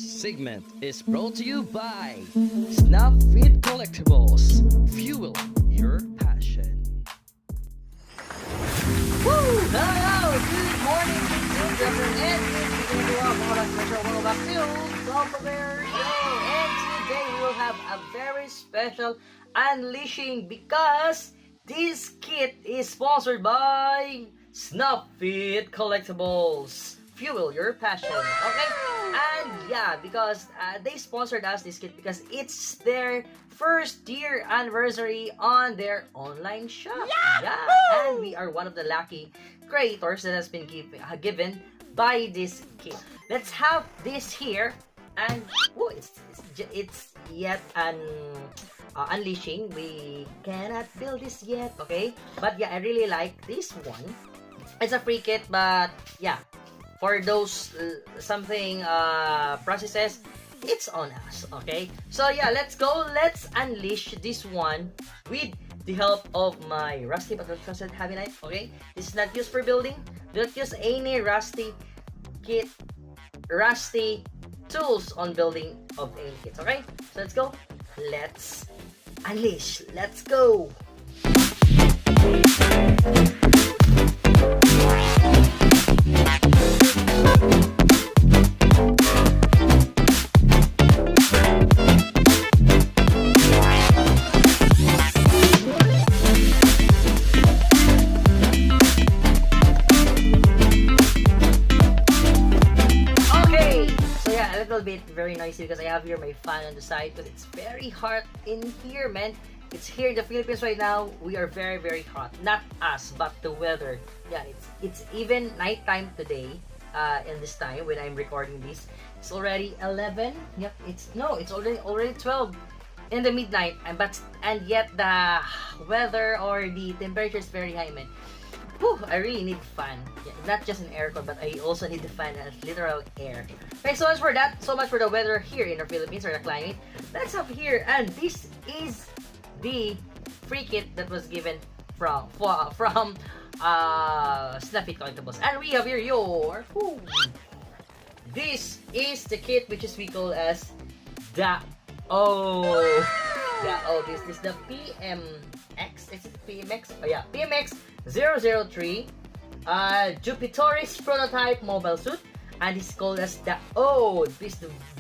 segment is brought to you by Snapfit Collectibles. Fuel your passion. Woo! Hello! Good morning, good afternoon, and welcome back to Doppelbear Show. And today we will have a very special unleashing because this kit is sponsored by Snapfit Collectibles. Fuel your passion. Okay? And yeah, because they sponsored us this kit because it's their first year anniversary on their online shop. Yeah, and we are one of the lucky creators that has been given by this kit. Let's have this here, and oh, it's yet an unleashing. We cannot build this yet, okay? But yeah, I really like this one. It's a free kit, but yeah. For those something processes, it's on us, okay? So yeah, let's go. Let's unleash this one with the help of my Rusty but trusted Heavy Knight, okay? This is not used for building. Do not use any Rusty kit, Rusty tools on building of any kits, okay? So let's go. Let's unleash. Let's go. Bit very noisy because I have here my fan on the side because it's very hot in here, man. It's here in the Philippines right now. We are very, very hot. Not us, but the weather. Yeah, it's even nighttime today. In this time when I'm recording this, it's already 11. Yep, it's already 12 in the midnight, and yet the weather or the temperature is very high, man. Whew, I really need fan. Yeah, not just an aircon, but I also need the fan as literal air. Thanks so much for that. So much for the weather here in the Philippines or the climate. Let's have here, and this is the free kit that was given from Snapfit Collectibles, and we have here your. Whew, this is the kit which is we call as the this is the PMX. Is it PMX? Oh yeah, PMX 003 Jupiteris prototype mobile suit, and it's called as the